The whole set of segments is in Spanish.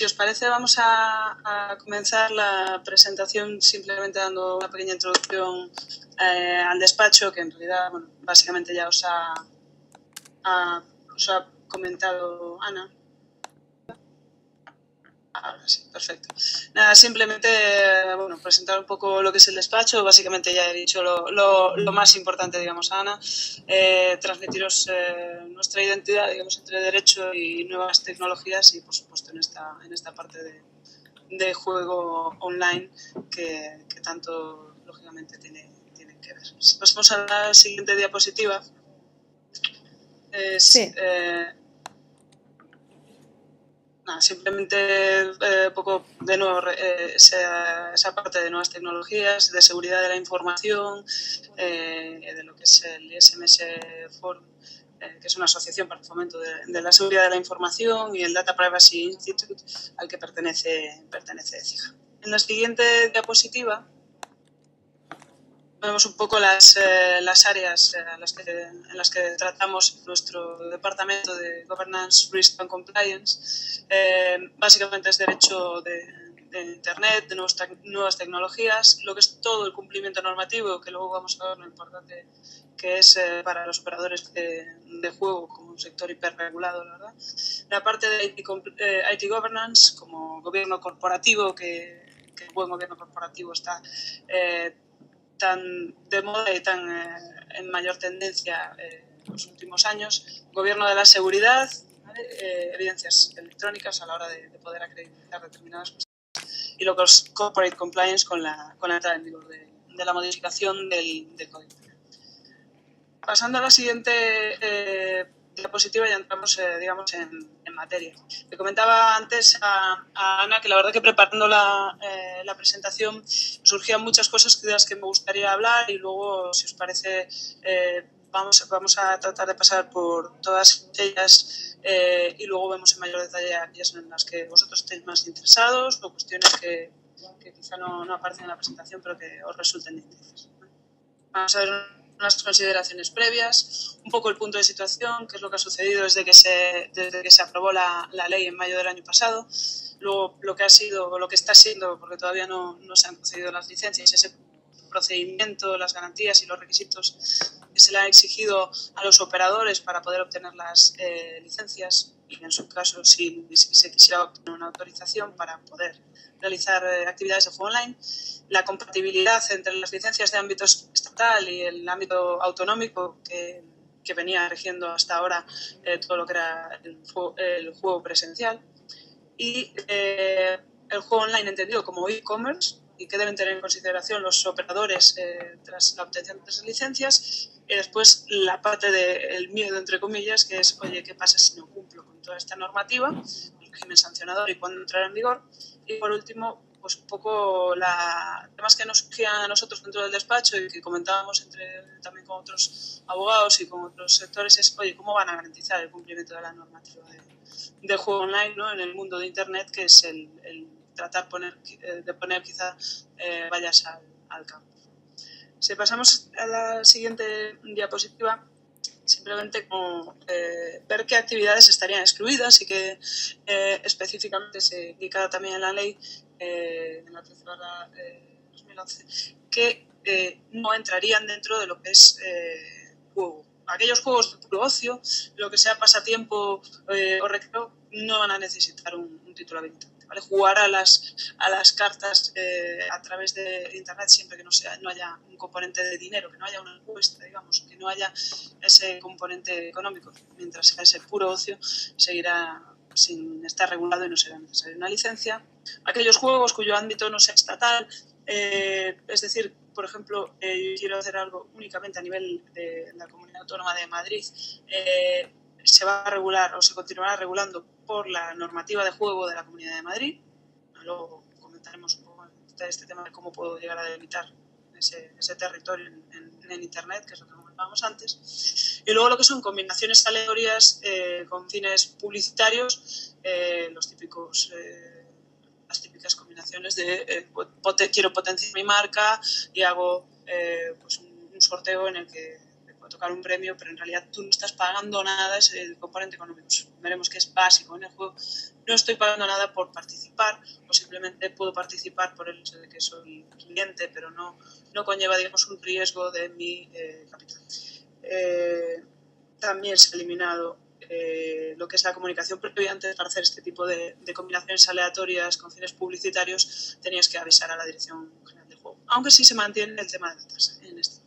si os parece, vamos a comenzar la presentación simplemente dando una pequeña introducción al despacho, que en realidad, bueno, básicamente ya os ha comentado Ana. Ahora sí, perfecto. Nada, simplemente, bueno, presentar un poco lo que es el despacho. Básicamente ya he dicho lo más importante, digamos, Ana. Transmitiros nuestra identidad, digamos, entre derecho y nuevas tecnologías y, por supuesto, en esta parte de juego online que tanto, lógicamente, tienen que ver. Si pasamos a la siguiente diapositiva. Sí. Simplemente poco de nuevo esa parte de nuevas tecnologías, de seguridad de la información, de lo que es el ISMS Forum, que es una asociación para el fomento de la seguridad de la información, y el Data Privacy Institute, al que pertenece CIJA. En la siguiente diapositiva vemos un poco las áreas en las que tratamos nuestro departamento de Governance, Risk and Compliance. Básicamente es derecho de Internet, de nuevas tecnologías, lo que es todo el cumplimiento normativo, que luego vamos a ver lo importante que es para los operadores de juego como un sector hiperregulado, la verdad. La parte de IT Governance, como gobierno corporativo, que el buen gobierno corporativo está tan de moda y tan en mayor tendencia en los últimos años. Gobierno de la seguridad, ¿vale? Evidencias electrónicas a la hora de poder acreditar determinadas cosas. Y lo que es corporate compliance con la entrada en vigor de la modificación del código. Pasando a la siguiente diapositiva, ya entramos, digamos, en materia. Le comentaba antes a Ana que la verdad que preparando la presentación surgían muchas cosas de las que me gustaría hablar, y luego, si os parece, vamos a tratar de pasar por todas ellas y luego vemos en mayor detalle aquellas en las que vosotros estéis más interesados o cuestiones que quizá no aparecen en la presentación pero que os resulten de interés. Vamos a ver unas consideraciones previas, un poco el punto de situación, qué es lo que ha sucedido desde que se aprobó la ley en mayo del año pasado, luego lo que ha sido o lo que está siendo, porque todavía no se han concedido las licencias, ese procedimiento, las garantías y los requisitos que se le han exigido a los operadores para poder obtener las licencias, y en su caso si se quisiera obtener una autorización para poder realizar actividades de juego online, la compatibilidad entre las licencias de ámbito estatal y el ámbito autonómico que venía rigiendo hasta ahora todo lo que era el juego presencial, y el juego online entendido como e-commerce, y que deben tener en consideración los operadores tras la obtención de esas licencias. Y después la parte del miedo, entre comillas, que es, oye, ¿qué pasa si no cumplo con toda esta normativa? El régimen sancionador y cuándo entrará en vigor. Y por último, pues un poco temas que nos surgían a nosotros dentro del despacho y que comentábamos también con otros abogados y con otros sectores, es, oye, ¿cómo van a garantizar el cumplimiento de la normativa de juego online, ¿no? En el mundo de Internet, que es el tratar de poner quizá vallas al campo. Si pasamos a la siguiente diapositiva, simplemente como ver qué actividades estarían excluidas y que específicamente se indica también en la ley, en la 13/2011, que no entrarían dentro de lo que es juego. Aquellos juegos de puro ocio, lo que sea pasatiempo o recreo, no van a necesitar un título habilitante, ¿vale? Jugar a las cartas a través de Internet siempre que no haya un componente de dinero, que no haya una apuesta, digamos, que no haya ese componente económico, mientras sea ese puro ocio, seguirá sin estar regulado y no será necesaria una licencia. Aquellos juegos cuyo ámbito no sea estatal, es decir, por ejemplo, yo quiero hacer algo únicamente a nivel de la Comunidad Autónoma de Madrid, se va a regular o se continuará regulando por la normativa de juego de la Comunidad de Madrid. Luego comentaremos un poco este tema de cómo puedo llegar a delimitar ese territorio en Internet, que es lo que comentábamos antes. Y luego lo que son combinaciones aleatorias con fines publicitarios, las típicas combinaciones de quiero potenciar mi marca y hago pues un sorteo en el que tocar un premio, pero en realidad tú no estás pagando nada, es el componente económico. Veremos que es básico en el juego. No estoy pagando nada por participar, o simplemente puedo participar por el hecho de que soy cliente, pero no conlleva, digamos, un riesgo de mi capital. También se ha eliminado lo que es la comunicación previa. Antes, para hacer este tipo de combinaciones aleatorias con fines publicitarios, tenías que avisar a la Dirección General del Juego. Aunque sí se mantiene el tema de la tasa en este.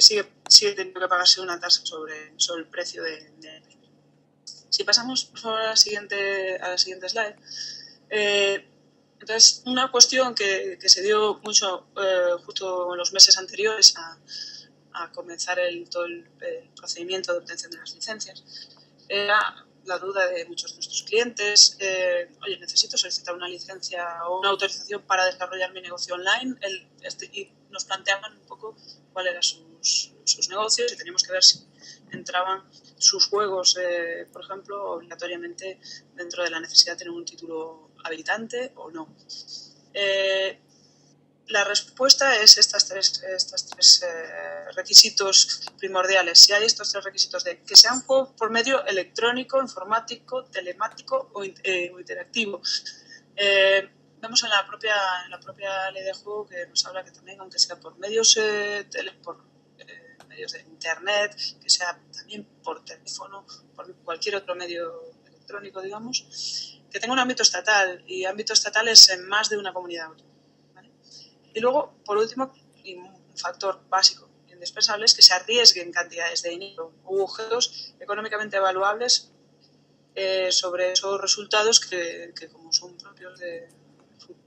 Sigue teniendo que pagarse una tasa sobre el precio de. Si pasamos, por favor, a la siguiente slide. Entonces, una cuestión que se dio mucho justo en los meses anteriores a comenzar todo el procedimiento de obtención de las licencias era la duda de muchos de nuestros clientes. Oye, necesito solicitar una licencia o una autorización para desarrollar mi negocio online, y nos planteaban un poco cuáles eran sus negocios, y teníamos que ver si entraban sus juegos, por ejemplo, obligatoriamente dentro de la necesidad de tener un título habilitante o no. La respuesta es estos tres requisitos primordiales. Si hay estos tres requisitos de que sea un juego por medio electrónico, informático, telemático o interactivo. Vemos en la propia ley de juego que nos habla que también, aunque sea por medios medios de internet, que sea también por teléfono, por cualquier otro medio electrónico, digamos, que tenga un ámbito estatal, y ámbito estatal es en más de una comunidad autónoma. Y luego, por último, y un factor básico e indispensable, es que se arriesguen cantidades de dinero u objetos económicamente evaluables sobre esos resultados que como son propios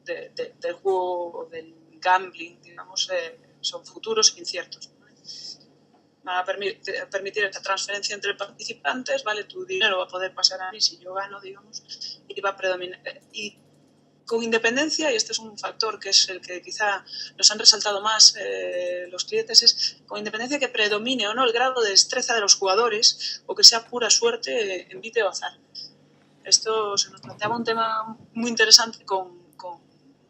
del juego o del gambling, digamos, son futuros e inciertos. Van a permitir esta transferencia entre participantes, ¿vale? Tu dinero va a poder pasar a mí si yo gano, digamos, y va a predominar. Y con independencia, y este es un factor que es el que quizá nos han resaltado más los clientes, es con independencia que predomine o no el grado de destreza de los jugadores o que sea pura suerte, envite o azar. Esto se nos planteaba un tema muy interesante con un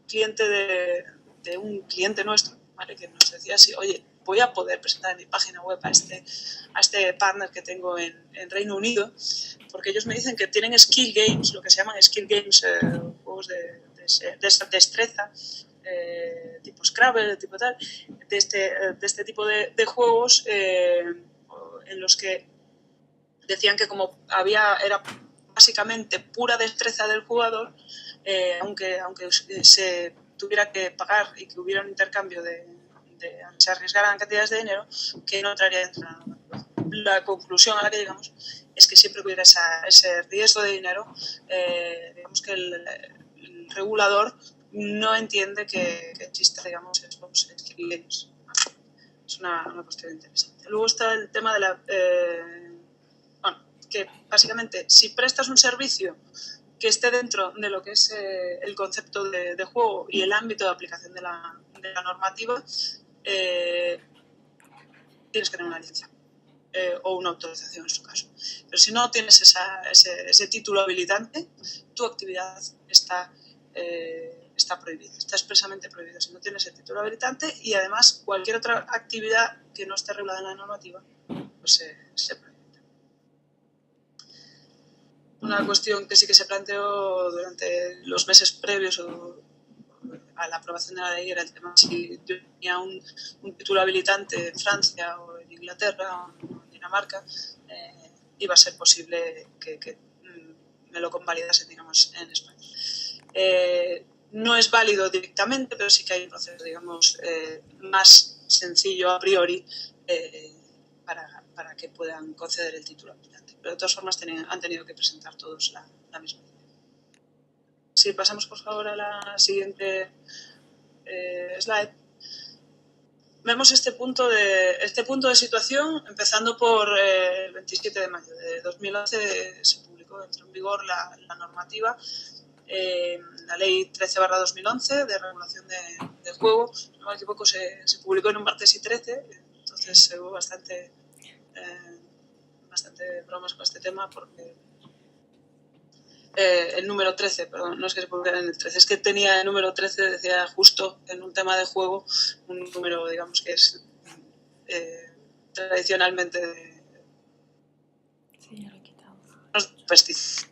cliente de un cliente nuestro, ¿vale? Que nos decía así: oye, voy a poder presentar en mi página web a este partner que tengo en Reino Unido, porque ellos me dicen que tienen skill games, lo que se llaman skill games, juegos de destreza, tipo Scrabble, tipo tal, de este tipo de juegos en los que decían que como era básicamente pura destreza del jugador, aunque se tuviera que pagar y que hubiera un intercambio se arriesgaran cantidades de dinero, que no entraría dentro de la normativa. La conclusión a la que llegamos es que siempre que hubiera ese riesgo de dinero, digamos que el regulador no entiende que exista, digamos, esos skill games. Es una cuestión interesante. Luego está el tema de que básicamente, si prestas un servicio que esté dentro de lo que es el concepto de juego y el ámbito de aplicación de la normativa, tienes que tener una licencia o una autorización en su caso. Pero si no tienes ese título habilitante, tu actividad está prohibida, está expresamente prohibida si no tienes el título habilitante, y además cualquier otra actividad que no esté regulada en la normativa pues se prohíbe. Una cuestión que sí que se planteó durante los meses previos a la aprobación de la ley era el tema si yo tenía un título habilitante en Francia o en Inglaterra o en Dinamarca, iba a ser posible que me lo convalidasen, digamos, en España. No es válido directamente, pero sí que hay un proceso, digamos, más sencillo a priori para que puedan conceder el título habilitante. Pero de todas formas han tenido que presentar todos la misma idea. Si pasamos, por favor, a la siguiente slide, vemos este punto de situación, empezando por el 27 de mayo de 2011 se publicó, entró en vigor la normativa, la ley 13/2011 de regulación del juego. Si no me equivoco, se publicó en un martes y 13, entonces hubo bastante bromas con este tema, porque el número 13, perdón, no es que se publicara en el 13, es que tenía el número 13, decía justo en un tema de juego, un número, digamos, que es tradicionalmente Sí, ya lo he quitado. pesticidas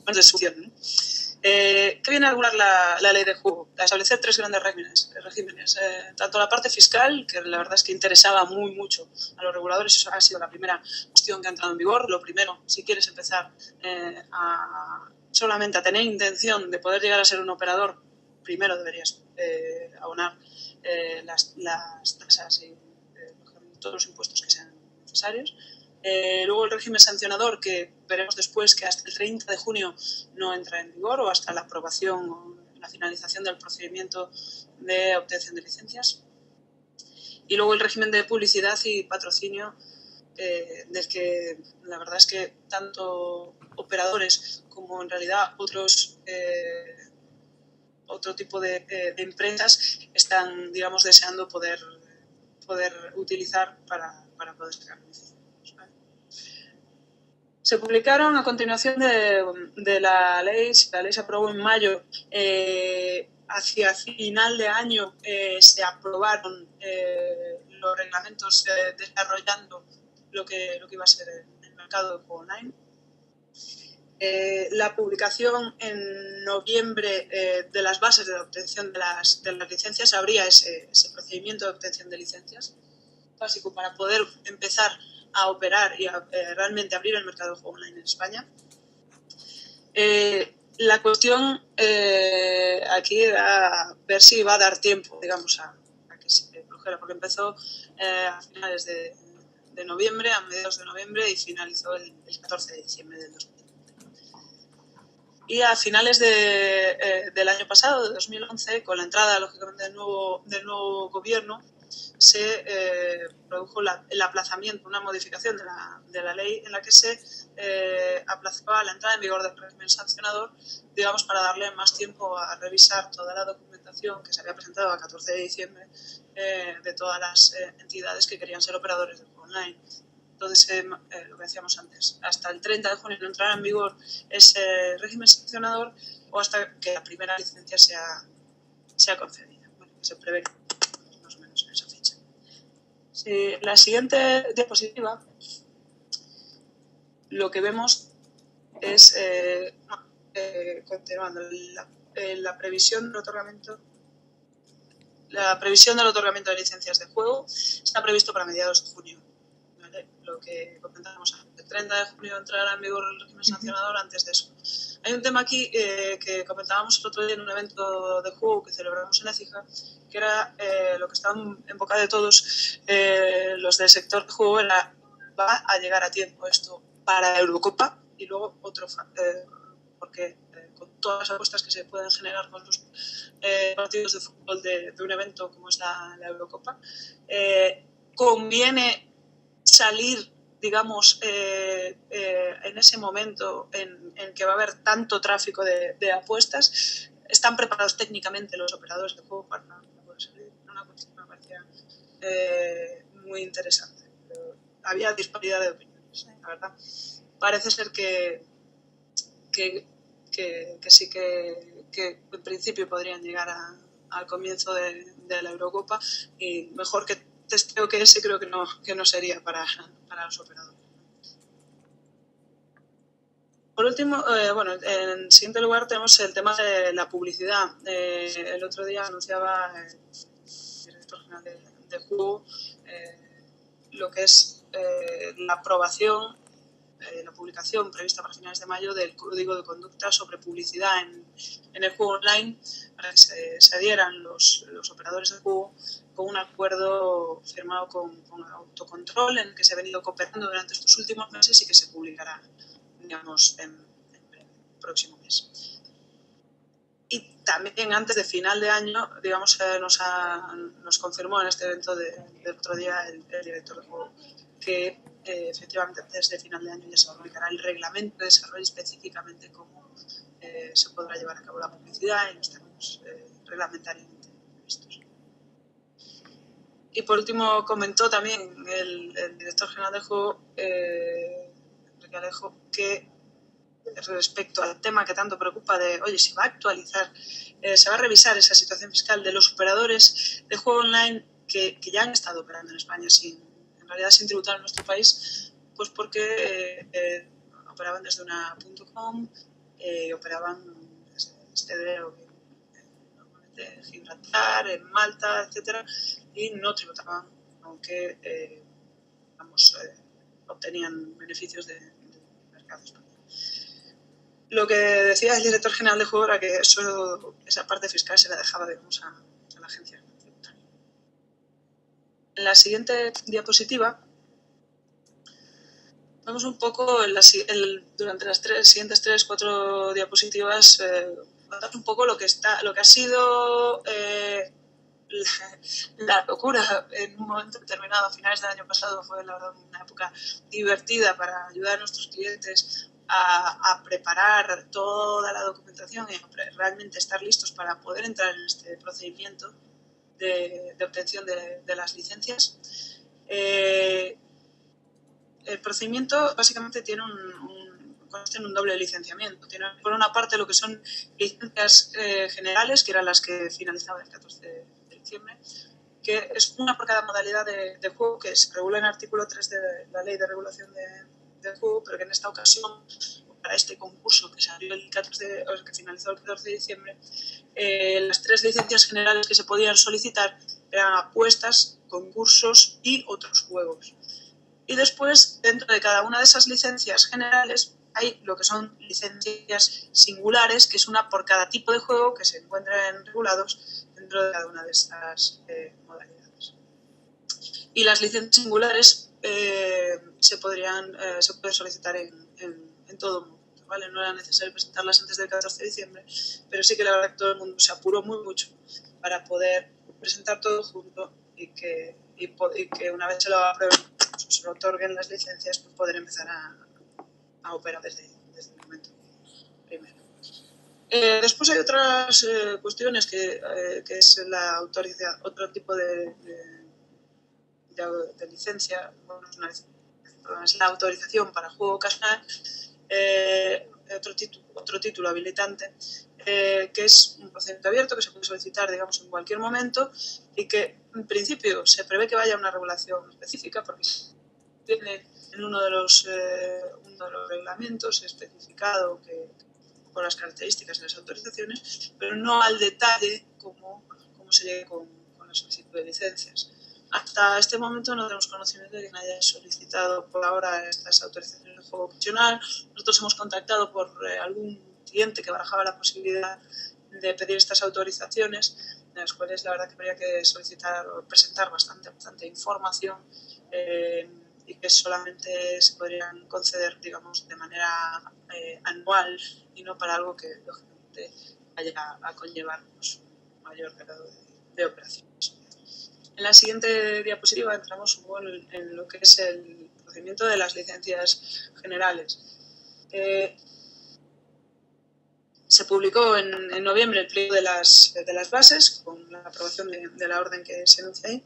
de succión, ¿no? ¿Qué viene a regular la ley de juego? A establecer 3 grandes regímenes. Tanto la parte fiscal, que la verdad es que interesaba mucho a los reguladores, eso ha sido la primera cuestión que ha entrado en vigor. Lo primero, si quieres empezar solamente a tener intención de poder llegar a ser un operador, primero deberías abonar las tasas y todos los impuestos que sean necesarios. Luego el régimen sancionador, que veremos después que hasta el 30 de junio no entra en vigor o hasta la aprobación o la finalización del procedimiento de obtención de licencias. Y luego el régimen de publicidad y patrocinio, del que la verdad es que tanto operadores como en realidad otro tipo de empresas están, digamos, deseando poder utilizar para poder sacar beneficios. Se publicaron a continuación de la ley se aprobó en mayo, hacia final de año se aprobaron los reglamentos desarrollando lo que iba a ser el mercado de juego online. La publicación en noviembre de las bases de la obtención de las licencias abría ese procedimiento de obtención de licencias básico para poder empezar a operar y a realmente abrir el mercado de juego online en España. La cuestión aquí era ver si va a dar tiempo, digamos, a que se produjera, porque empezó a finales de noviembre, a mediados de noviembre, y finalizó el 14 de diciembre del 2020. Y a finales del año pasado, de 2011, con la entrada, lógicamente, del nuevo gobierno, se produjo el aplazamiento, una modificación de la ley en la que se aplazaba la entrada en vigor del régimen sancionador, digamos, para darle más tiempo a revisar toda la documentación que se había presentado a 14 de diciembre de todas las entidades que querían ser operadores de juego online. Entonces, lo que decíamos antes, hasta el 30 de junio no entrará en vigor ese régimen sancionador o hasta que la primera licencia sea concedida. Bueno, que se prevé más o menos en esa fecha. Sí, la siguiente diapositiva, lo que vemos es, continuando, la previsión del otorgamiento. La previsión del otorgamiento de licencias de juego está previsto para mediados de junio. ¿Vale? Lo que comentábamos antes, el 30 de junio entrará en vigor el régimen sancionador. Antes de eso. Hay un tema aquí que comentábamos el otro día en un evento de juego que celebramos en Écija, que era lo que estaba en boca de todos los del sector de juego, va a llegar a tiempo esto para la Eurocopa, y luego otro porque con todas las apuestas que se pueden generar con los partidos de fútbol de un evento como es la Eurocopa, conviene salir, digamos, en ese momento en que va a haber tanto tráfico de apuestas. Están preparados técnicamente los operadores de juego para poder salir. Una cuestión que me parecía muy interesante. Pero había disparidad de opiniones, la verdad. Parece ser que sí que en principio podrían llegar al comienzo de la Eurocopa, y mejor que testeo que ese creo que no sería para los operadores. Por último, en siguiente lugar tenemos el tema de la publicidad. El otro día anunciaba el director general de juego lo que es la aprobación, la publicación prevista para finales de mayo del Código de Conducta sobre publicidad en el juego online, para que se adhieran los operadores de juego con un acuerdo firmado con Autocontrol, en el que se ha venido cooperando durante estos últimos meses y que se publicará, digamos, en el próximo mes. Y también antes de final de año, digamos, nos confirmó en este evento del otro día el director de juego que efectivamente antes de final de año ya se publicará el reglamento de desarrollo, específicamente cómo se podrá llevar a cabo la publicidad en los términos reglamentariamente previstos. Y por último comentó también el director general de juego, Enrique Alejo, que respecto al tema que tanto preocupa de, oye, se va a actualizar, se va a revisar esa situación fiscal de los operadores de juego online que ya han estado operando en España sin en realidad sin tributar en nuestro país, pues porque operaban desde una .com, operaban desde normalmente en Gibraltar, en Malta, etcétera, y no tributaban, aunque obtenían beneficios del mercado español. Lo que decía el director general de juego era que esa parte fiscal se la dejaba, digamos, a la agencia tributaria. En la siguiente diapositiva vamos un poco durante las siguientes 3-4 diapositivas contar un poco lo que ha sido la locura en un momento determinado. A finales del año pasado fue, la verdad, una época divertida para ayudar a nuestros clientes a preparar toda la documentación y realmente estar listos para poder entrar en este procedimiento de obtención de las licencias. El procedimiento básicamente consiste en un doble licenciamiento. Tiene por una parte lo que son licencias generales, que eran las que finalizaban el 14 de diciembre, que es una por cada modalidad de juego, que se regula en el artículo 3 de la Ley de Regulación del Juego, pero que en esta ocasión, para este concurso que que finalizó el 14 de diciembre, las 3 licencias generales que se podían solicitar eran apuestas, concursos y otros juegos. Y después, dentro de cada una de esas licencias generales, hay lo que son licencias singulares, que es una por cada tipo de juego que se encuentran regulados dentro de cada una de estas modalidades. Y las licencias singulares se pueden solicitar en todo el mundo, ¿vale? No era necesario presentarlas antes del 14 de diciembre, pero sí que la verdad que todo el mundo se apuró mucho para poder presentar todo junto y que una vez se lo aprueben, se lo otorguen las licencias, pues poder empezar a operar desde el momento primero. Después hay otras cuestiones que es la autorización, otro tipo de licencia, bueno, es la autorización para juego ocasional, otro título habilitante, que es un procedimiento abierto que se puede solicitar, digamos, en cualquier momento y que en principio se prevé que vaya a una regulación específica porque tiene en uno de los reglamentos especificado con las características de las autorizaciones, pero no al detalle cómo se llegue con la solicitud de licencias. Hasta este momento no tenemos conocimiento de que nadie haya solicitado por ahora estas autorizaciones de juego opcional. Nosotros hemos contactado por algún cliente que barajaba la posibilidad de pedir estas autorizaciones, en las cuales la verdad que habría que solicitar o presentar bastante información y que solamente se podrían conceder, digamos, de manera anual y no para algo que lógicamente vaya a conllevar pues, un mayor grado de operaciones. En la siguiente diapositiva entramos un poco en lo que es el procedimiento de las licencias generales. Se publicó en noviembre el pliego de las bases con la aprobación de la orden que se enuncia ahí.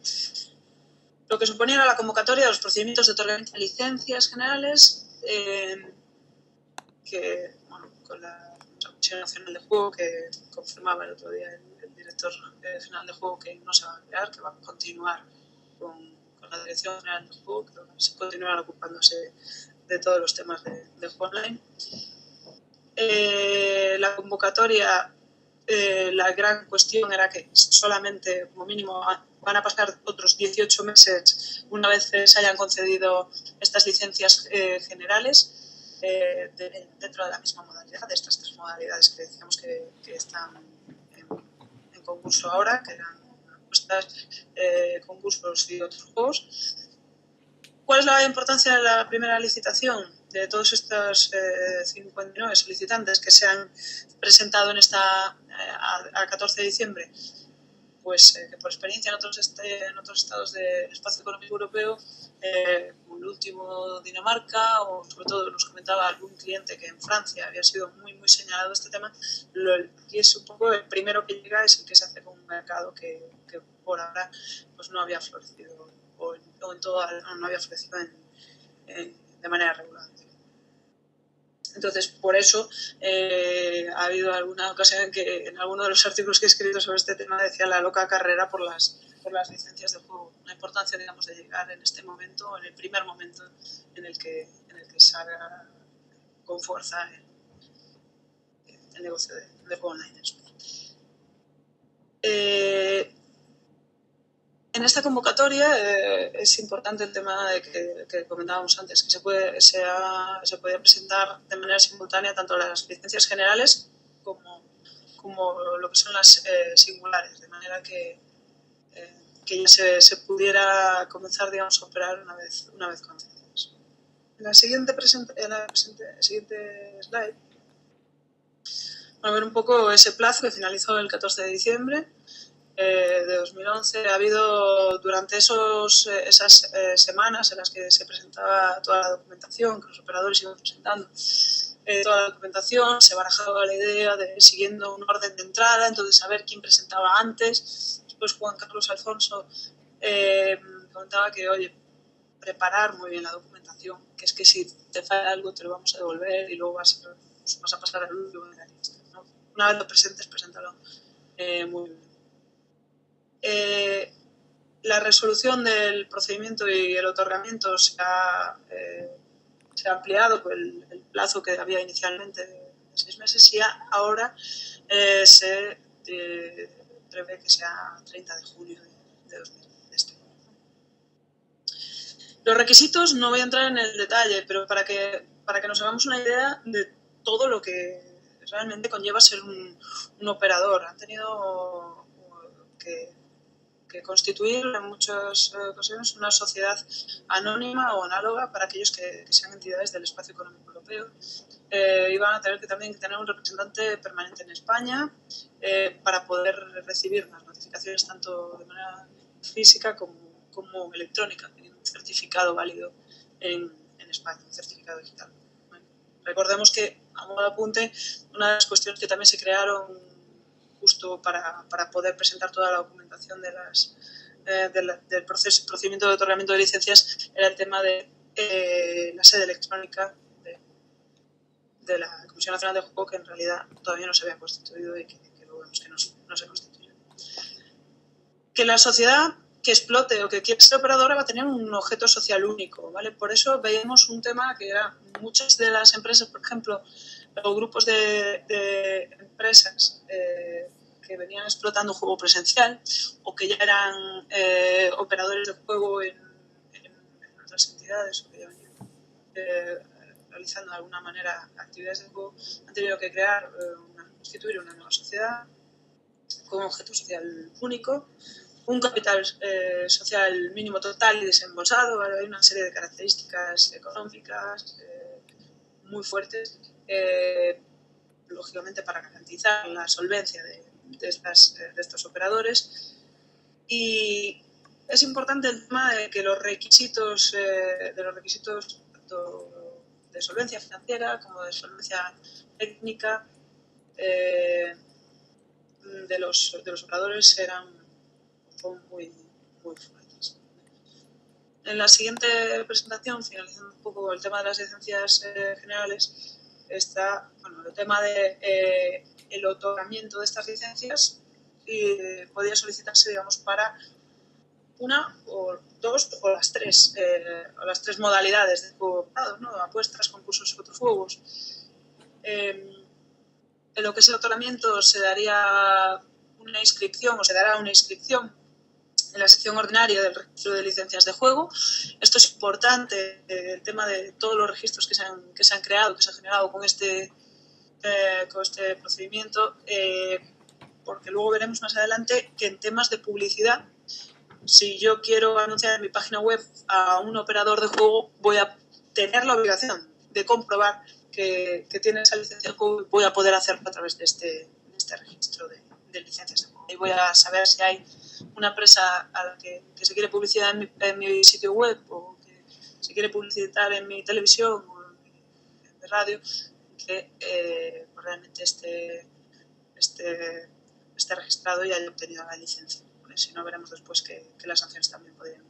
Lo que suponía era la convocatoria de los procedimientos de otorgamiento de licencias generales que, bueno, con la Comisión Nacional de Juego, que confirmaba el otro día el director general de Juego que no se va a crear, que va a continuar con la Dirección General de Juego, que se continuará ocupándose de todos los temas de juego online. La convocatoria, la gran cuestión era que solamente, como mínimo, van a pasar otros 18 meses una vez se hayan concedido estas licencias generales dentro de la misma modalidad, de estas 3 modalidades que decíamos que están en concurso ahora, que eran apuestas, concursos y otros juegos. ¿Cuál es la importancia de la primera licitación? De todos estos 59 solicitantes que se han presentado en a 14 de diciembre, pues que por experiencia en otros estados del espacio económico europeo, como el último Dinamarca, o sobre todo nos comentaba algún cliente que en Francia había sido muy señalado este tema, y es un poco el primero que llega, es el que se hace con un mercado que por ahora pues no había florecido no había florecido de manera regular. Entonces, por eso ha habido alguna ocasión en que en alguno de los artículos que he escrito sobre este tema decía la loca carrera por las por las licencias de juego. La importancia, digamos, de llegar en este momento, en el primer momento en el que salga con fuerza el negocio de juego online. En esta convocatoria es importante el tema de que comentábamos antes, que se podía presentar de manera simultánea tanto las licencias generales como lo que son las singulares, de manera que ya se pudiera comenzar, digamos, a operar una vez con licencias. En la siguiente slide, vamos a ver un poco ese plazo que finalizó el 14 de diciembre de 2011. Ha habido durante esas semanas en las que se presentaba toda la documentación, que los operadores iban presentando toda la documentación, se barajaba la idea de siguiendo un orden de entrada, entonces saber quién presentaba antes. Después Juan Carlos Alfonso comentaba que, oye, preparar muy bien la documentación, que es que si te falla algo te lo vamos a devolver y luego vas a pasar al último de la lista, ¿no? Una vez lo presentes, preséntalo muy bien. La resolución del procedimiento y el otorgamiento se ha ampliado por el plazo que había inicialmente de 6 meses y ahora se prevé que sea 30 de julio de 2020. Los requisitos, no voy a entrar en el detalle, pero para que nos hagamos una idea de todo lo que realmente conlleva ser un operador. Han tenido que constituir en muchas ocasiones una sociedad anónima o análoga para aquellos que sean entidades del espacio económico europeo. Iban a tener que también tener un representante permanente en España para poder recibir las notificaciones tanto de manera física como electrónica, teniendo un certificado válido en España, un certificado digital. Bueno, recordemos que, a modo de apunte, una de las cuestiones que también se crearon justo para poder presentar toda la documentación del procedimiento de otorgamiento de licencias era el tema de la sede electrónica de la Comisión Nacional de Juego, que en realidad todavía no se había constituido y que luego vemos que no se constituyó. Que la sociedad que explote o que quiera ser operadora va a tener un objeto social único, ¿vale? Por eso veíamos un tema que era muchas de las empresas, por ejemplo, o grupos de empresas que venían explotando juego presencial o que ya eran operadores de juego en otras entidades o que ya venían realizando de alguna manera actividades de juego, han tenido que constituir una nueva sociedad con un objeto social único, un capital social mínimo total y desembolsado, ¿vale? Hay una serie de características económicas muy fuertes, lógicamente para garantizar la solvencia de estos operadores. Y es importante el tema de que los requisitos tanto de solvencia financiera como de solvencia técnica de los operadores son muy fuertes. En la siguiente presentación, finalizando un poco el tema de las licencias generales, está el tema de el otorgamiento de estas licencias y podría solicitarse, digamos, para una o dos o las tres modalidades de juego operado, ¿no? Apuestas, concursos y otros juegos. En lo que es el otorgamiento se dará una inscripción en la sección ordinaria del registro de licencias de juego. Esto es importante, el tema de todos los registros que se han creado, que se han generado con este procedimiento, porque luego veremos más adelante que en temas de publicidad, si yo quiero anunciar en mi página web a un operador de juego, voy a tener la obligación de comprobar que tiene esa licencia de juego y voy a poder hacerlo a través de este registro de licencias de juego. Y voy a saber si hay una empresa a la que se quiere publicitar en mi sitio web o que se quiere publicitar en mi televisión o en mi radio, que realmente esté registrado y haya obtenido la licencia. Si no, veremos después que las sanciones también podrían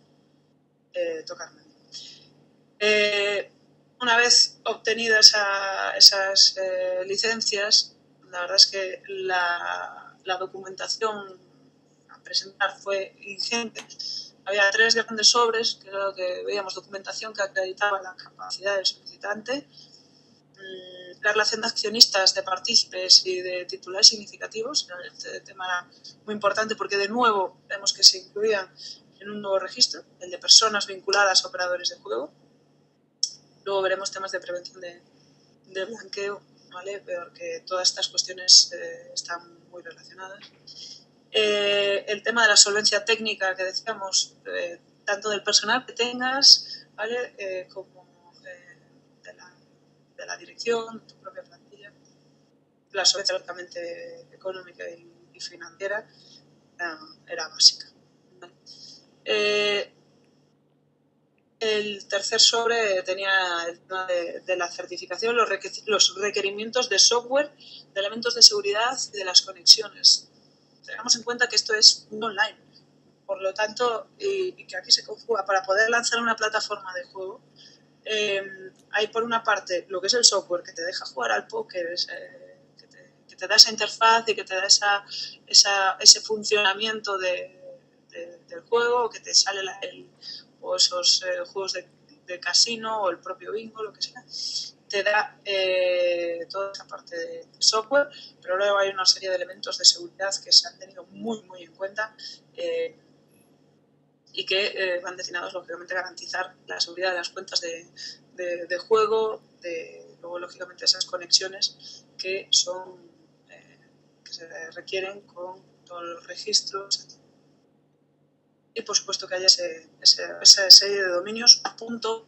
tocarme. Una vez obtenidas esas licencias, la verdad es que la documentación presentar fue ingente. Había 3 grandes sobres, que era lo que veíamos, documentación que acreditaba la capacidad del solicitante, la relación de accionistas, de partícipes y de titulares significativos. Este tema era muy importante porque, de nuevo, vemos que se incluían en un nuevo registro, el de personas vinculadas a operadores de juego. Luego veremos temas de prevención de blanqueo, ¿vale? Porque todas estas cuestiones están muy relacionadas. El tema de la solvencia técnica que decíamos, tanto del personal que tengas, ¿vale? Como de la dirección, de tu propia plantilla. La solvencia lógicamente económica y financiera era básica. El tercer sobre tenía el tema de la certificación, los requerimientos de software, de elementos de seguridad y de las conexiones. Tengamos en cuenta que esto es online, por lo tanto, y que aquí se conjuga para poder lanzar una plataforma de juego. Hay por una parte lo que es el software que te deja jugar al póker, que te da esa interfaz y que te da ese funcionamiento del juego, que te sale o esos juegos de casino o el propio bingo, lo que sea. Te da toda esa parte de software, pero luego hay una serie de elementos de seguridad que se han tenido muy, muy en cuenta y que van destinados, lógicamente, a garantizar la seguridad de las cuentas de juego, luego, lógicamente, esas conexiones que se requieren con todos los registros. Y, por supuesto, que haya esa serie de dominios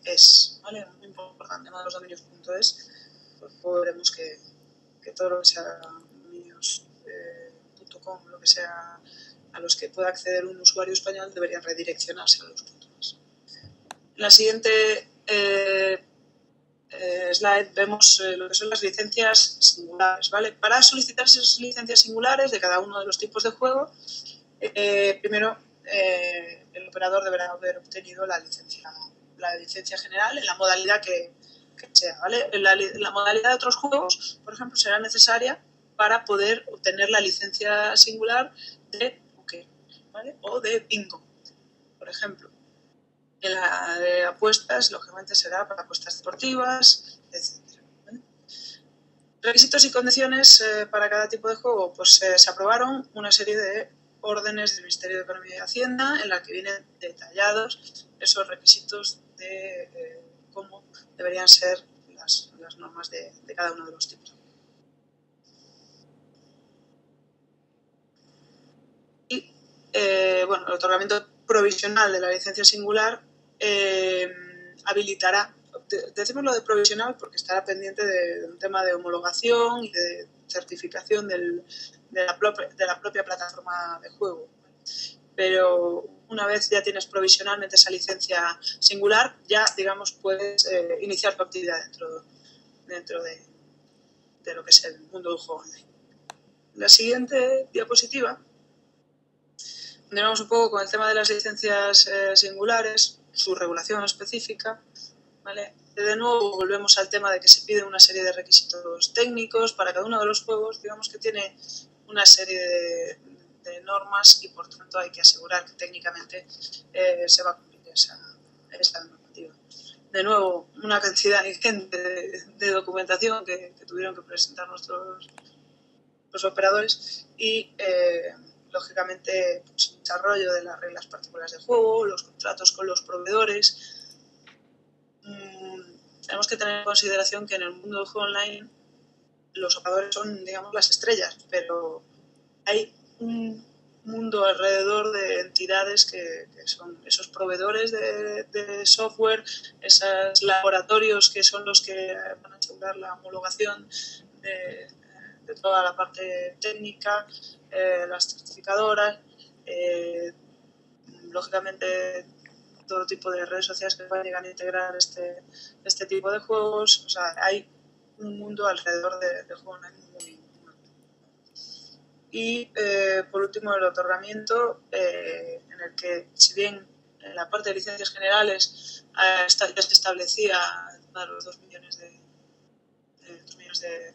.es, ¿vale? Muy importante, uno de los dominios .es, pues veremos que todo lo que sea dominios .com, lo que sea a los que pueda acceder un usuario español, deberían redireccionarse a los .es. En la siguiente slide vemos lo que son las licencias singulares, ¿vale? Para solicitar esas licencias singulares de cada uno de los tipos de juego, primero el operador deberá haber obtenido la licencia general en la modalidad que sea, ¿vale? La modalidad de otros juegos, por ejemplo, será necesaria para poder obtener la licencia singular de póker, ¿vale? O de bingo, por ejemplo. En la de apuestas, lógicamente, será para apuestas deportivas, etc. ¿Vale? Requisitos y condiciones para cada tipo de juego, pues se aprobaron una serie de órdenes del Ministerio de Economía y Hacienda en la que vienen detallados esos requisitos de cómo deberían ser las normas de cada uno de los tipos. Y, bueno, el otorgamiento provisional de la licencia singular habilitará, decimos lo de provisional porque estará pendiente de un tema de homologación y de certificación de la propia plataforma de juego. Pero una vez ya tienes provisionalmente esa licencia singular, ya, digamos, puedes iniciar tu actividad dentro de lo que es el mundo del juego online. La siguiente diapositiva, continuamos un poco con el tema de las licencias singulares, su regulación específica, ¿vale? De nuevo volvemos al tema de que se pide una serie de requisitos técnicos para cada uno de los juegos, digamos que tiene una serie de normas y, por tanto, hay que asegurar que técnicamente se va a cumplir esa normativa. De nuevo, una cantidad ingente de documentación que tuvieron que presentar los operadores y, lógicamente, pues, el desarrollo de las reglas particulares de juego, los contratos con los proveedores. Tenemos que tener en consideración que en el mundo del juego online los operadores son, digamos, las estrellas, pero hay un mundo alrededor de entidades que son esos proveedores de software, esos laboratorios que son los que van a asegurar la homologación de toda la parte técnica, las certificadoras, lógicamente todo tipo de redes sociales que van a llegar a integrar este tipo de juegos. O sea, hay un mundo alrededor del juego online muy. Y, por último, el otorgamiento, en el que, si bien en la parte de licencias generales ya se establecía los 2 millones de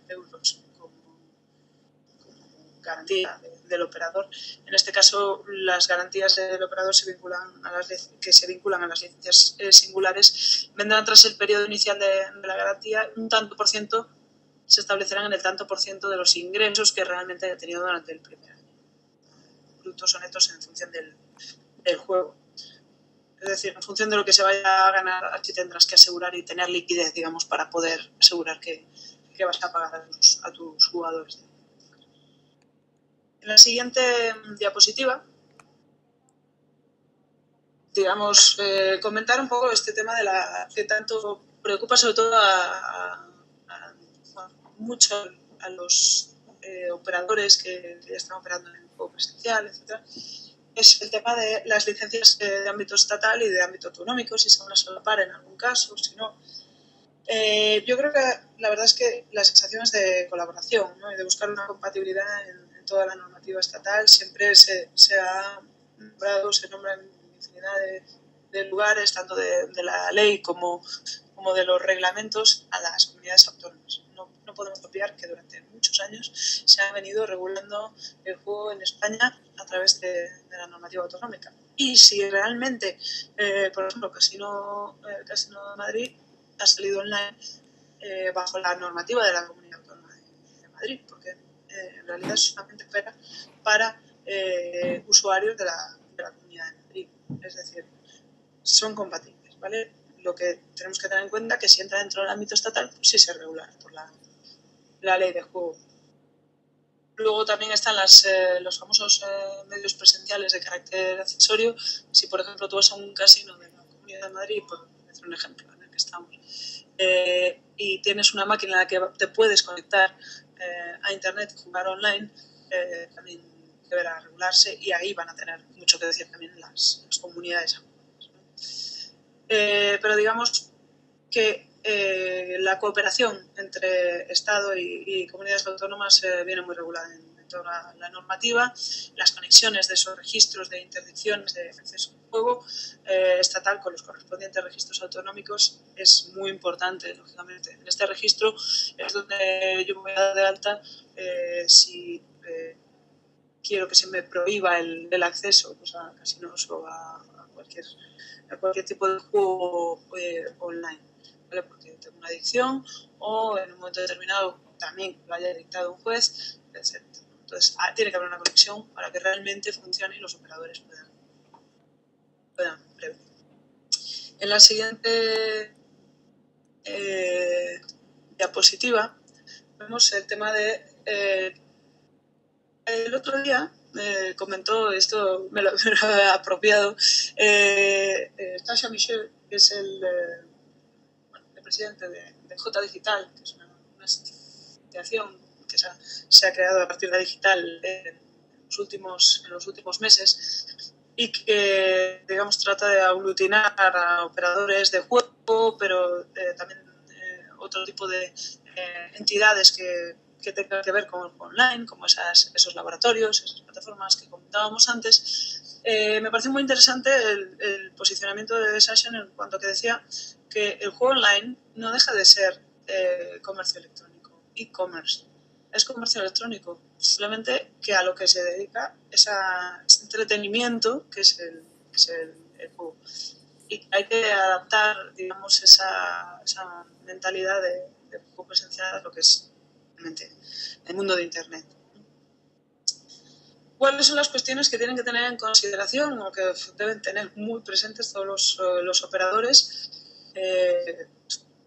euros como garantía del operador. En este caso, las garantías del operador que se vinculan a las licencias singulares vendrán tras el periodo inicial de la garantía. Un tanto por ciento se establecerán en el tanto por ciento de los ingresos que realmente haya tenido durante el primer año, brutos o netos en función del juego. Es decir, en función de lo que se vaya a ganar, aquí tendrás que asegurar y tener liquidez, digamos, para poder asegurar que vas a pagar a tus jugadores. En la siguiente diapositiva, digamos, comentar un poco este tema de que tanto preocupa sobre todo mucho a los operadores que ya están operando en el juego presencial, etc. Es el tema de las licencias de ámbito estatal y de ámbito autonómico, si se van a solapar en algún caso, si no. Yo creo que la verdad es que las sensaciones de colaboración, ¿no? Y de buscar una compatibilidad en toda la normativa estatal siempre se ha nombrado, se nombran infinidad de lugares, tanto de la ley como de los reglamentos a las comunidades autónomas. No podemos obviar que durante muchos años se ha venido regulando el juego en España a través de la normativa autonómica. Y si realmente, por ejemplo, Casino de Madrid ha salido online bajo la normativa de la Comunidad Autónoma de Madrid, porque en realidad solamente opera para usuarios de la Comunidad de Madrid. Es decir, son compatibles, ¿vale? Lo que tenemos que tener en cuenta es que si entra dentro del ámbito estatal, pues sí se regula por la ley de juego. Luego también están los famosos medios presenciales de carácter accesorio. Si, por ejemplo, tú vas a un casino de la Comunidad de Madrid, pues voy a hacer un ejemplo en el que estamos, y tienes una máquina en la que te puedes conectar a internet y jugar online, también deberá regularse, y ahí van a tener mucho que decir también las comunidades autónomas, ¿no? Pero digamos que la cooperación entre Estado y comunidades autónomas viene muy regulada en toda la normativa. Las conexiones de esos registros de interdicciones de acceso al juego estatal con los correspondientes registros autonómicos es muy importante, lógicamente. En este registro es donde yo me voy a dar de alta si quiero que se me prohíba el acceso, pues, a casinos o a cualquier tipo de juego online, ¿vale? Porque tengo una adicción o en un momento determinado también lo haya dictado un juez, etc. Entonces tiene que haber una conexión para que realmente funcione y los operadores puedan prevenir. En la siguiente diapositiva vemos el tema de... el otro día comentó, esto me lo he apropiado, Tasha Michel, que es el presidente de J Digital, que es una asociación que se ha creado a partir de digital en los últimos meses y que, digamos, trata de aglutinar a operadores de juego, pero también otro tipo de entidades que tengan que ver con online, como esos laboratorios, esas plataformas que comentábamos antes. Me pareció muy interesante el posicionamiento de Sasha en cuanto a que decía que el juego online no deja de ser comercio electrónico, e-commerce. Es comercio electrónico, simplemente que a lo que se dedica es a ese entretenimiento que es el juego. Y hay que adaptar, digamos, esa mentalidad de juego presencial a lo que es realmente el mundo de Internet. ¿Cuáles son las cuestiones que tienen que tener en consideración o que deben tener muy presentes todos los operadores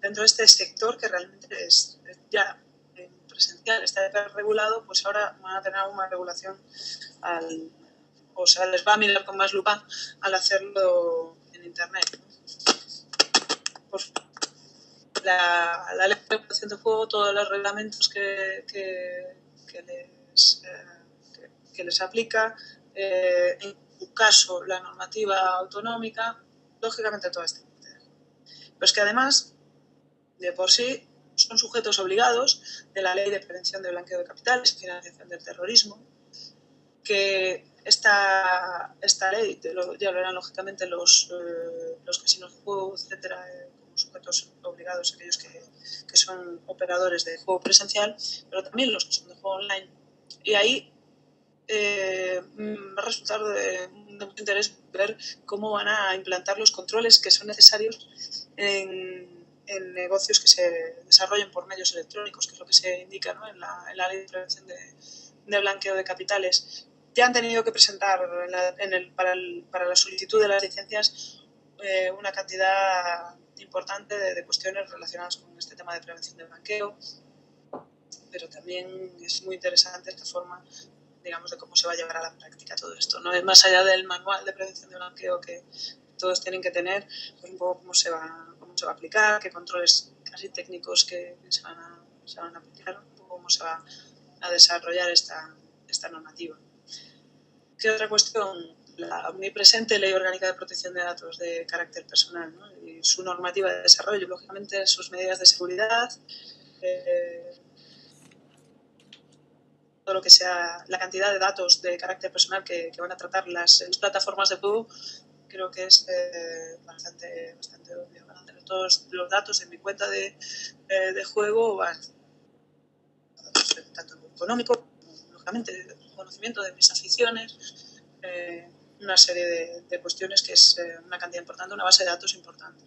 dentro de este sector que realmente es ya presencial, está regulado? Pues ahora van a tener una regulación o sea, les va a mirar con más lupa al hacerlo en Internet. Pues la ley de regulación de juego, todos los reglamentos que les aplica, en su caso la normativa autonómica, lógicamente todo esto. Pero es que además, de por sí, son sujetos obligados de la Ley de Prevención del Blanqueo de Capitales y Financiación del Terrorismo, que esta ley ya lo eran lógicamente los casinos de juego, etcétera, como sujetos obligados, aquellos que son operadores de juego presencial, pero también los que son de juego online. Y ahí va a resultar de mucho interés ver cómo van a implantar los controles que son necesarios en negocios que se desarrollen por medios electrónicos, que es lo que se indica, ¿no?, en la Ley de Prevención de Blanqueo de Capitales. Ya han tenido que presentar para la solicitud de las licencias una cantidad importante de cuestiones relacionadas con este tema de prevención de blanqueo, pero también es muy interesante esta forma, digamos, de cómo se va a llevar a la práctica todo esto, ¿no? Más allá del manual de prevención de blanqueo que todos tienen que tener, pues un poco cómo se va a aplicar, qué controles casi técnicos que se van a aplicar, un poco cómo se va a desarrollar esta normativa. ¿Qué otra cuestión? La omnipresente Ley Orgánica de Protección de Datos de carácter personal, ¿no?, y su normativa de desarrollo, lógicamente sus medidas de seguridad, todo lo que sea la cantidad de datos de carácter personal que van a tratar las plataformas de juego, creo que es bastante obvio. Van a tener todos los datos en mi cuenta de juego, tanto económico, lógicamente, conocimiento de mis aficiones, una serie de cuestiones que es una cantidad importante, una base de datos importante.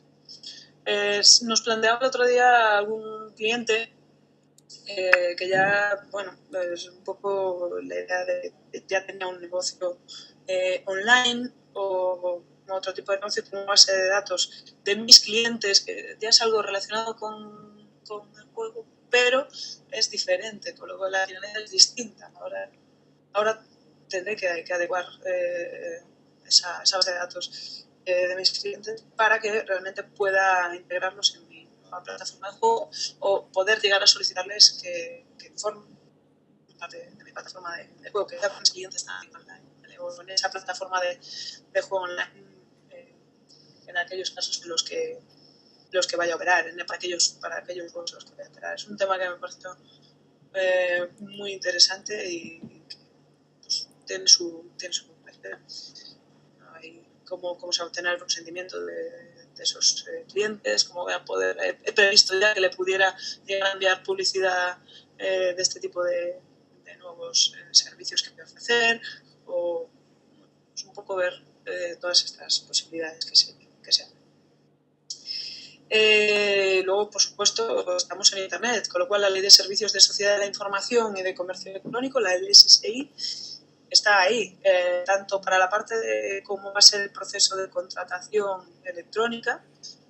Nos planteaba el otro día algún cliente que ya, bueno, es un poco la idea de ya tenía un negocio online o otro tipo de negocio con una base de datos de mis clientes, que ya es algo relacionado con el juego, pero es diferente, con lo cual la finalidad es distinta. Ahora tendré que adecuar esa base de datos de mis clientes para que realmente pueda integrarlos en mi nueva plataforma de juego o poder llegar a solicitarles que formen parte de mi plataforma de juego, que ya con mis clientes también online, o en esa plataforma de juego online, en aquellos casos en los que vaya a operar, para aquellos juegos en los que vaya a operar. Es un tema que me pareció muy interesante y que pues, tiene su complejidad. Cómo se va a obtener el consentimiento de esos clientes, cómo voy a poder... He previsto ya que le pudiera llegar a enviar publicidad de este tipo de nuevos servicios que voy a ofrecer, o pues, un poco ver todas estas posibilidades que se abren. Luego, por supuesto, estamos en Internet, con lo cual la Ley de Servicios de Sociedad de la Información y de Comercio Electrónico, la LSSI, está ahí, tanto para la parte de cómo va a ser el proceso de contratación electrónica,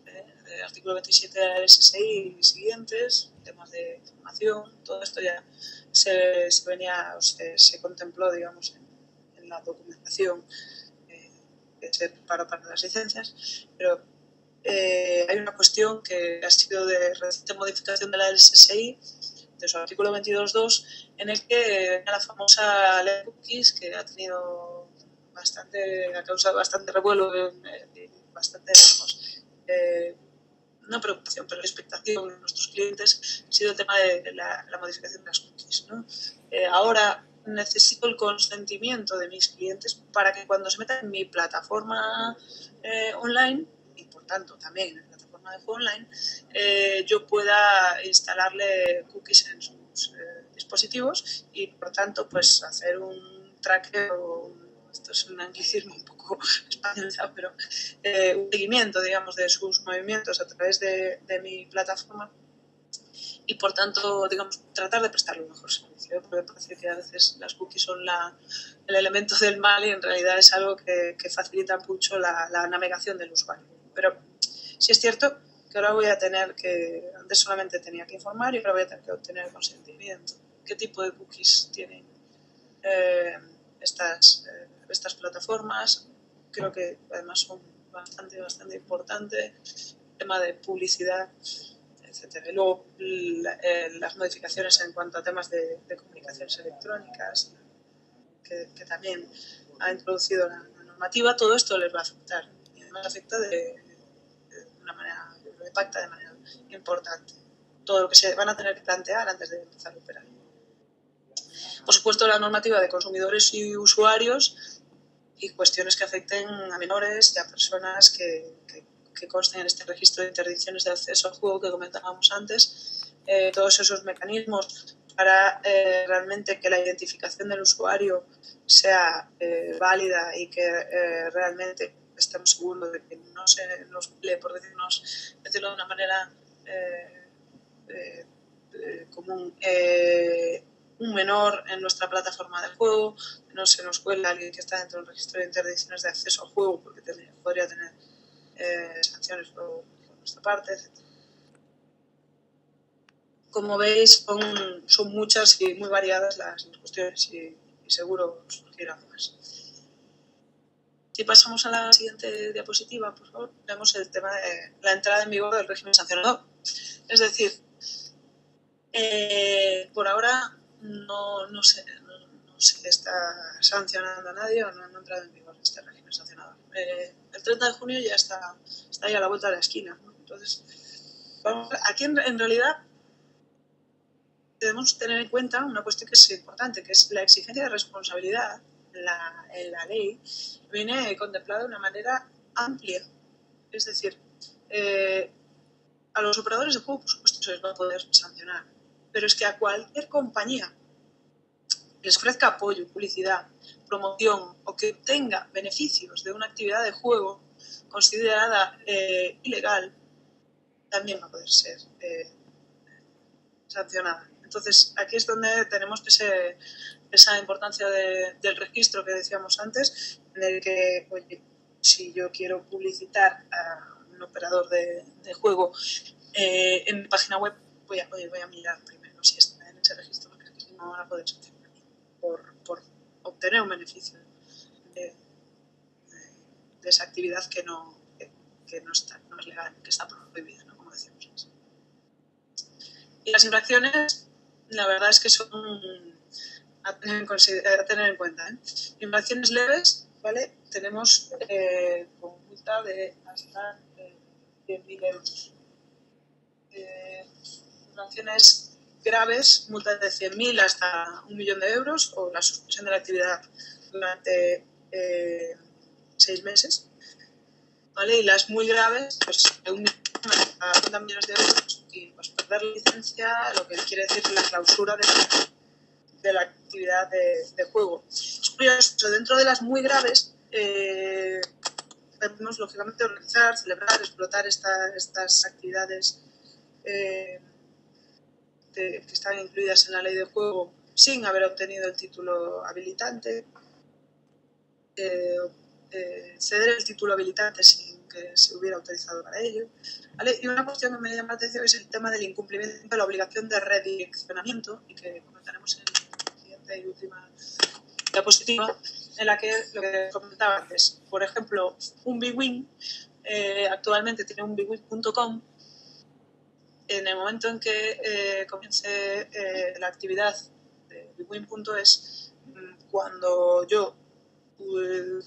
del artículo 27 de la LSSI y siguientes, temas de información, todo esto ya se contempló, digamos, en la documentación que se preparó para las licencias, pero hay una cuestión que ha sido de reciente modificación de la LSSI, de su artículo 22.2, en el que la famosa ley de cookies, que ha causado bastante revuelo, bastante, digamos, no preocupación, pero expectación en nuestros clientes, ha sido el tema de la modificación de las cookies, ¿no? Ahora necesito el consentimiento de mis clientes para que cuando se metan en mi plataforma online, y por tanto también en la plataforma de juego online, yo pueda instalarle cookies en sus dispositivos y por tanto pues hacer un trackeo, esto es un anglicismo un poco españolizado, pero un seguimiento, digamos, de sus movimientos a través de mi plataforma y por tanto, digamos, tratar de prestarle un mejor servicio, porque parece que a veces las cookies son el elemento del mal y en realidad es algo que facilita mucho la navegación del usuario. Pero sí es cierto que ahora voy a tener que, antes solamente tenía que informar y ahora voy a tener que obtener el consentimiento. ¿Qué tipo de cookies tienen estas plataformas? Creo que además son bastante importantes. El tema de publicidad, etcétera. Y luego las modificaciones en cuanto a temas de comunicaciones electrónicas, que también ha introducido la normativa, todo esto les va a afectar. Y además afecta de una manera, impacta de manera importante. Todo lo que se van a tener que plantear antes de empezar a operar. Por supuesto, la normativa de consumidores y usuarios y cuestiones que afecten a menores y a personas que consten en este registro de interdicciones de acceso al juego que comentábamos antes. Todos esos mecanismos para realmente que la identificación del usuario sea válida y que realmente estemos seguros de que no se nos lee, por decirlo de una manera común, un menor en nuestra plataforma de juego, no se nos cuela alguien que está dentro del registro de interdicciones de acceso al juego porque podría tener sanciones por nuestra parte, etc. Como veis, son muchas y muy variadas las cuestiones y seguro surgirán más. Si pasamos a la siguiente diapositiva, por favor, vemos el tema de la entrada en vigor del régimen sancionador. Es decir, por ahora no se está sancionando a nadie o no ha entrado en vigor este régimen sancionador. El 30 de junio ya está ahí a la vuelta de la esquina, ¿no? Entonces, aquí en realidad debemos tener en cuenta una cuestión que es importante, que es la exigencia de responsabilidad en la ley viene contemplada de una manera amplia. Es decir, a los operadores de juego, por supuesto, se les va a poder sancionar, pero es que a cualquier compañía que les ofrezca apoyo, publicidad, promoción o que obtenga beneficios de una actividad de juego considerada ilegal, también va a poder ser sancionada. Entonces, aquí es donde tenemos esa importancia del registro que decíamos antes, en el que, oye, si yo quiero publicitar a un operador de juego en mi página web, voy a mirar primero si está en ese registro, porque es que si no van a poder sancionar por obtener un beneficio de esa actividad que no es legal, que está prohibida, ¿no? Como decíamos antes. Y las infracciones, la verdad es que son a tener en cuenta. Infracciones leves, ¿vale? Tenemos con multa de hasta 100.000 euros. Infracciones graves, multas de 100.000 hasta 1.000.000 de euros o la suspensión de la actividad durante 6 meses. ¿Vale? Y las muy graves, pues de 1 millón a 50 millones de euros y pues perder la licencia, lo que quiere decir la clausura de la actividad de juego. Es curioso, dentro de las muy graves, podemos lógicamente organizar, celebrar, explotar estas actividades que están incluidas en la ley de juego sin haber obtenido el título habilitante, ceder el título habilitante sin que se hubiera autorizado para ello, ¿vale? Y una cuestión que me llama la atención es el tema del incumplimiento de la obligación de redireccionamiento y que comentaremos en la siguiente y última diapositiva, en la que lo que comentaba antes, por ejemplo, un bwin actualmente tiene un bwin.com. En el momento en que comience la actividad de bwin.es, cuando yo,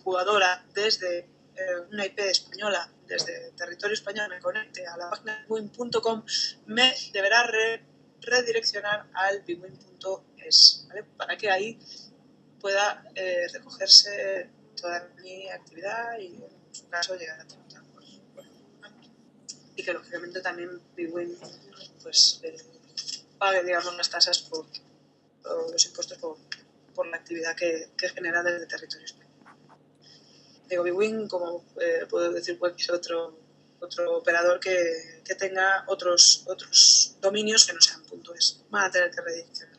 jugadora, desde una IP española, desde territorio español, me conecte a la página de bwin.com, me deberá redireccionar al bwin.es, ¿vale? Para que ahí pueda recogerse toda mi actividad y, en su caso, llegar a tener y que lógicamente también bwin pues pague, digamos, las tasas o los impuestos por la actividad que genera desde territorio español. Digo bwin como puedo decir cualquier otro operador que tenga otros dominios que no sean .es. Van a tener que redireccionar.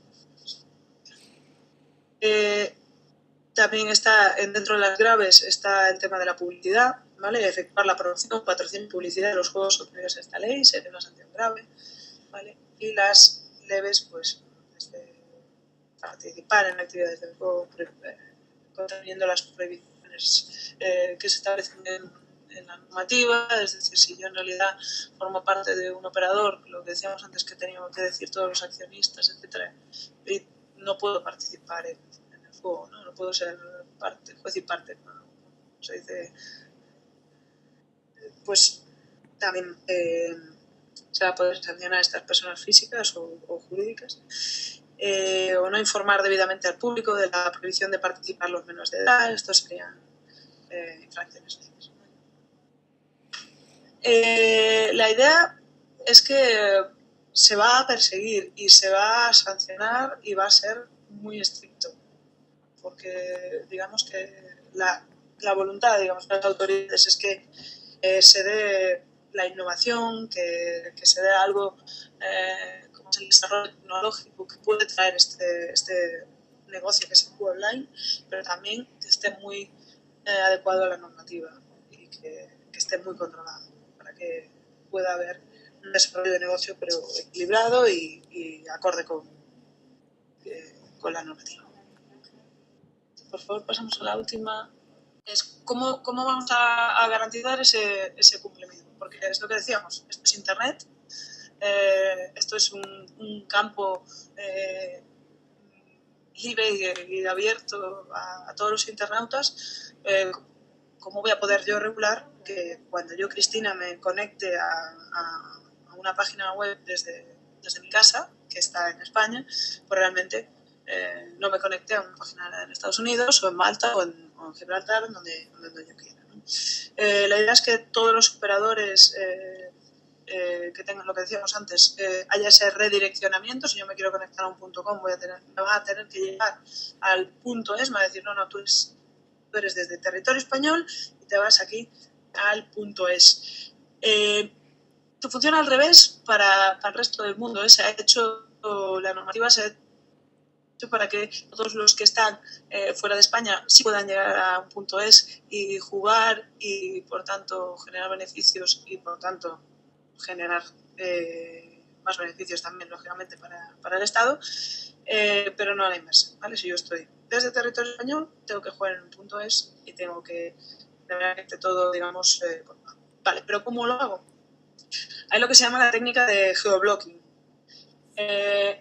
También está dentro de las graves está el tema de la publicidad, ¿vale? Efectuar la promoción, patrocinio y publicidad de los juegos obtenidos en esta ley sería una sanción grave, ¿vale? Y las leves, pues, desde participar en actividades del juego contraviniendo las prohibiciones que se establecen en la normativa, es decir, si yo en realidad formo parte de un operador, lo que decíamos antes que teníamos que decir todos los accionistas, etcétera, y no puedo participar en el juego, ¿no? No puedo ser juez y parte, ¿no? Se dice, pues también se va a poder sancionar a estas personas físicas o jurídicas. O no informar debidamente al público de la prohibición de participar los menores de edad. Estos serían infracciones. La idea es que se va a perseguir y se va a sancionar y va a ser muy estricto, porque digamos que la voluntad, digamos, de las autoridades es que se dé la innovación, que se dé algo como es el desarrollo tecnológico que puede traer este negocio que es el juego online, pero también que esté muy adecuado a la normativa y que esté muy controlado para que pueda haber un desarrollo de negocio pero equilibrado y acorde con la normativa. Por favor, pasamos a la última. Es cómo vamos a garantizar ese cumplimiento, porque es lo que decíamos, esto es Internet, esto es un campo libre y abierto a todos los internautas. ¿Cómo voy a poder yo regular que cuando yo, Cristina, me conecte a una página web desde mi casa, que está en España, pues realmente no me conecte a una página en Estados Unidos o en Malta o en Gibraltar, donde yo quiera, ¿no? La idea es que todos los operadores que tengan lo que decíamos antes, haya ese redireccionamiento. Si yo me quiero conectar a un .com, me van a tener que llegar al .es, me va a decir, no, tú eres desde territorio español y te vas aquí al .es. Esto funciona al revés para el resto del mundo. Se ha hecho, la normativa se ha hecho para que todos los que están fuera de España sí puedan llegar a un .es y jugar y, por tanto, generar beneficios y, por tanto, generar más beneficios también, lógicamente, para el Estado, pero no a la inversa, ¿vale? Si yo estoy desde territorio español, tengo que jugar en un .es y tengo que tener todo, digamos, vale, pero ¿cómo lo hago? Hay lo que se llama la técnica de geoblocking.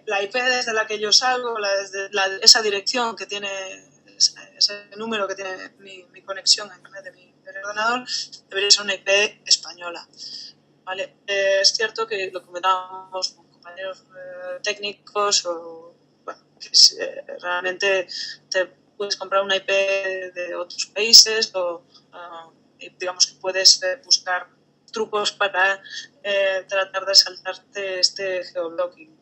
La IP desde la que yo salgo, esa dirección que tiene, ese número que tiene mi conexión a internet de mi ordenador, debería ser una IP española. ¿Vale? Es cierto que lo comentábamos con compañeros técnicos o, bueno, que realmente te puedes comprar una IP de otros países o digamos que puedes buscar trucos para tratar de saltarte este geoblocking.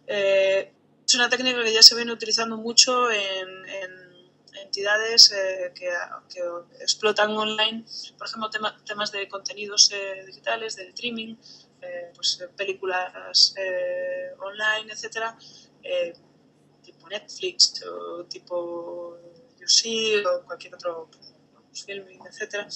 Es una técnica que ya se viene utilizando mucho en entidades que explotan online, por ejemplo, temas de contenidos digitales, de streaming, pues películas online, etcétera, tipo Netflix o tipo YouSee o cualquier otro filming, etcétera,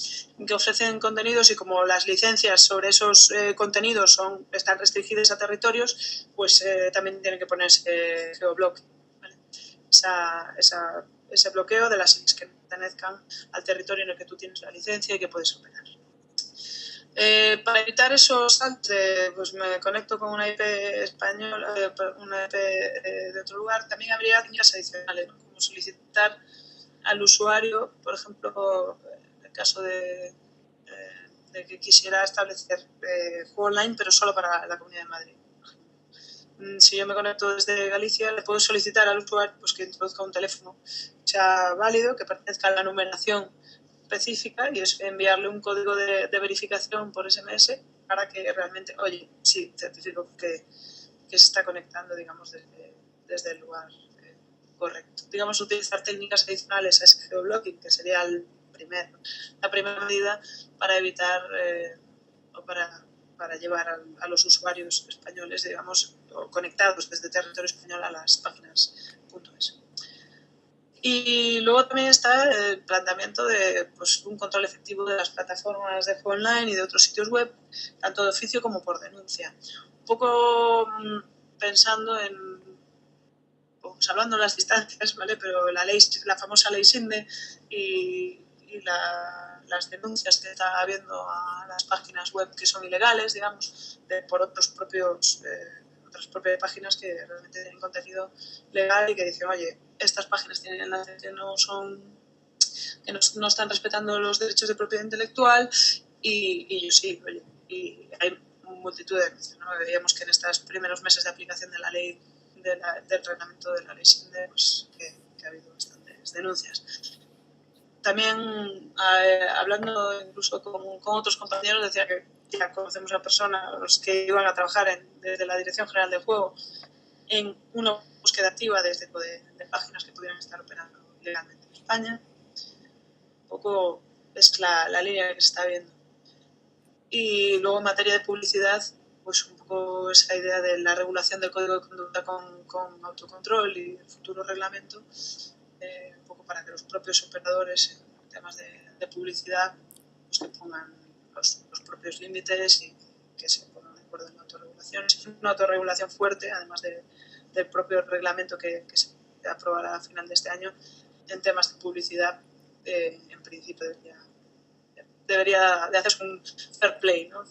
que ofrecen contenidos y como las licencias sobre esos contenidos están restringidas a territorios, pues también tienen que ponerse geoblock, ¿vale? Ese bloqueo de las IPs que pertenezcan al territorio en el que tú tienes la licencia y que puedes operar. Para evitar esos saltos, pues me conecto con una IP española, una IP de otro lugar. También habría técnicas adicionales, ¿no? Como solicitar al usuario, por ejemplo, en el caso de que quisiera establecer juego online, pero solo para la Comunidad de Madrid. Si yo me conecto desde Galicia, le puedo solicitar al usuario pues, que introduzca un teléfono sea válido, que pertenezca a la numeración específica, y es enviarle un código de verificación por SMS para que realmente, oye, sí, certifico que se está conectando, digamos, desde el lugar correcto. Digamos, utilizar técnicas adicionales a ese geoblocking, que sería la primera medida para evitar o para llevar a los usuarios españoles, digamos, conectados desde territorio español a las páginas .es. Y luego también está el planteamiento de pues, un control efectivo de las plataformas de juego online y de otros sitios web, tanto de oficio como por denuncia. Un poco pensando salvando las distancias, ¿vale? Pero la famosa ley SINDE y las denuncias que está habiendo a las páginas web que son ilegales, digamos, por otras propias páginas que realmente tienen contenido legal y que dicen, oye, estas páginas tienen enlaces que no están respetando los derechos de propiedad intelectual y yo sí, oye, y hay multitud de denuncias, ¿no? Veíamos que en estos primeros meses de aplicación de la ley del reglamento de la ley SINDE, pues que ha habido bastantes denuncias. También hablando incluso con otros compañeros, decía que ya conocemos a persona, los que iban a trabajar desde la Dirección General del Juego en una búsqueda activa de este tipo de páginas que pudieran estar operando legalmente en España. Un poco es la línea que se está viendo. Y luego en materia de publicidad, pues un poco esa idea de la regulación del código de conducta con autocontrol y el futuro reglamento, un poco para que los propios operadores en temas de publicidad pues que pongan los propios límites y que se pongan de acuerdo en la autorregulación. Es una autorregulación fuerte, además del propio reglamento que se aprobará a final de este año en temas de publicidad. En principio debería de hacerse un fair play, ¿no?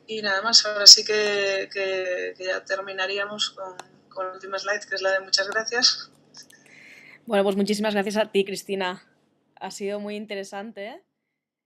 Y nada más, ahora sí que ya terminaríamos con la última slide, que es la de muchas gracias. Bueno, pues muchísimas gracias a ti, Cristina. Ha sido muy interesante, ¿eh?